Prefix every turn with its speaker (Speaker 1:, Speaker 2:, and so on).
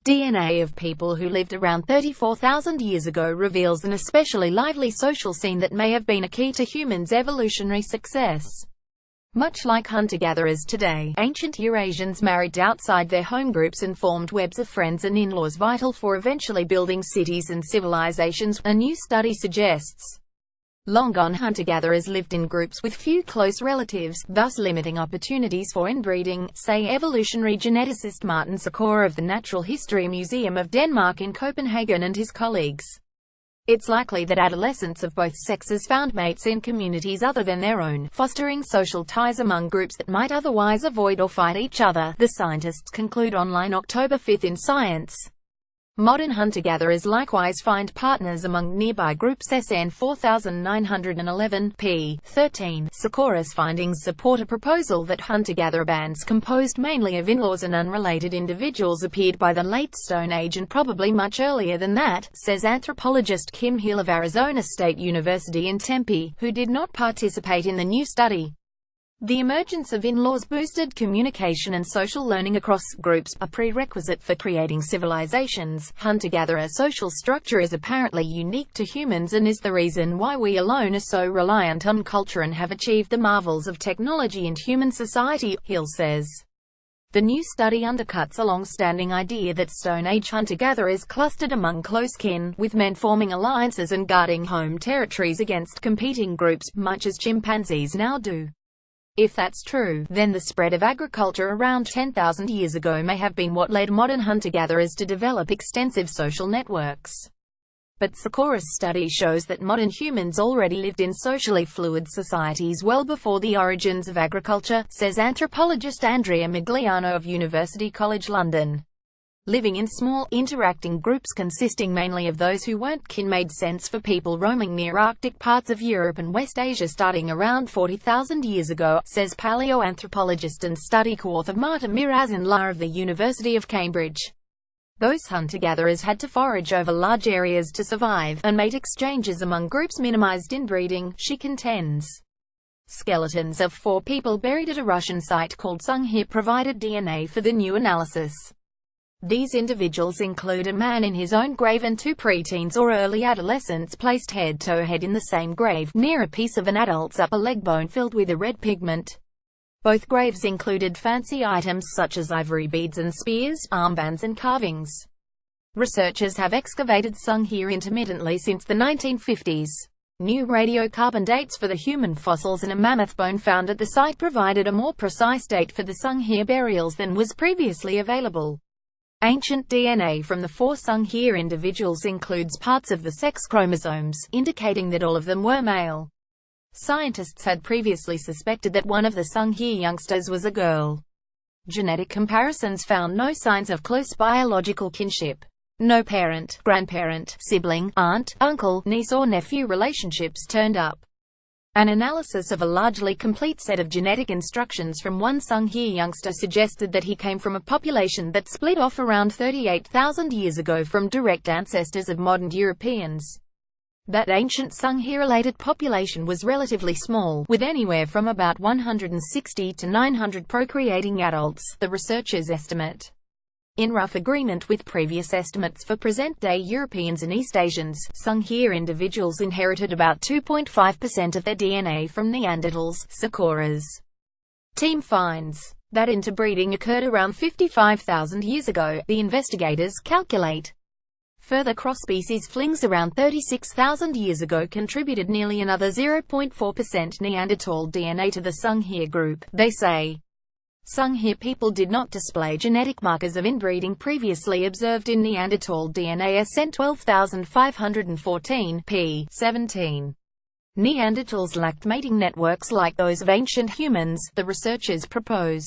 Speaker 1: DNA of people who lived around 34,000 years ago reveals an especially lively social scene that may have been a key to humans' evolutionary success. Much like hunter-gatherers today, ancient Eurasians married outside their home groups and formed webs of friends and in-laws vital for eventually building cities and civilizations, a new study suggests. Long-gone hunter-gatherers lived in groups with few close relatives, thus limiting opportunities for inbreeding, say evolutionary geneticist Martin Sikora of the Natural History Museum of Denmark in Copenhagen and his colleagues. It's likely that adolescents of both sexes found mates in communities other than their own, fostering social ties among groups that might otherwise avoid or fight each other, the scientists conclude online October 5 in Science. Modern hunter-gatherers likewise find partners among nearby groups. SN 4911, p. 13. Sikora's findings support a proposal that hunter-gatherer bands composed mainly of in-laws and unrelated individuals appeared by the late Stone Age and probably much earlier than that, says anthropologist Kim Hill of Arizona State University in Tempe, who did not participate in the new study. The emergence of in-laws boosted communication and social learning across groups, a prerequisite for creating civilizations. Hunter-gatherer social structure is apparently unique to humans and is the reason why we alone are so reliant on culture and have achieved the marvels of technology and human society, Hill says. The new study undercuts a long-standing idea that Stone Age hunter-gatherers clustered among close kin, with men forming alliances and guarding home territories against competing groups, much as chimpanzees now do. If that's true, then the spread of agriculture around 10,000 years ago may have been what led modern hunter-gatherers to develop extensive social networks. But Sikora's study shows that modern humans already lived in socially fluid societies well before the origins of agriculture, says anthropologist Andrea Migliano of University College London. Living in small, interacting groups consisting mainly of those who weren't kin made sense for people roaming near Arctic parts of Europe and West Asia starting around 40,000 years ago, says paleoanthropologist and study co-author Marta Mirazin-La of the University of Cambridge. Those hunter-gatherers had to forage over large areas to survive, and mate exchanges among groups minimized inbreeding, she contends. Skeletons of 4 people buried at a Russian site called Sungir provided DNA for the new analysis. These individuals include a man in his own grave and 2 preteens or early adolescents placed head-to-head in the same grave, near a piece of an adult's upper leg bone filled with a red pigment. Both graves included fancy items such as ivory beads and spears, armbands and carvings. Researchers have excavated Sungir intermittently since the 1950s. New radiocarbon dates for the human fossils and a mammoth bone found at the site provided a more precise date for the Sungir burials than was previously available. Ancient DNA from the 4 Sungir individuals includes parts of the sex chromosomes, indicating that all of them were male. Scientists had previously suspected that one of the Sungir youngsters was a girl. Genetic comparisons found no signs of close biological kinship. No parent, grandparent, sibling, aunt, uncle, niece or nephew relationships turned up. An analysis of a largely complete set of genetic instructions from one Sungir youngster suggested that he came from a population that split off around 38,000 years ago from direct ancestors of modern Europeans. That ancient Sungir-related population was relatively small, with anywhere from about 160 to 900 procreating adults, the researchers estimate. In rough agreement with previous estimates for present-day Europeans and East Asians, Sungir individuals inherited about 2.5% of their DNA from Neanderthals. Sikora's team finds that interbreeding occurred around 55,000 years ago, the investigators calculate. Further cross-species flings around 36,000 years ago contributed nearly another 0.4% Neanderthal DNA to the Sungir group, they say. Sungir people did not display genetic markers of inbreeding previously observed in Neanderthal DNA. SN 12514, p. 17. Neanderthals lacked mating networks like those of ancient humans, the researchers propose.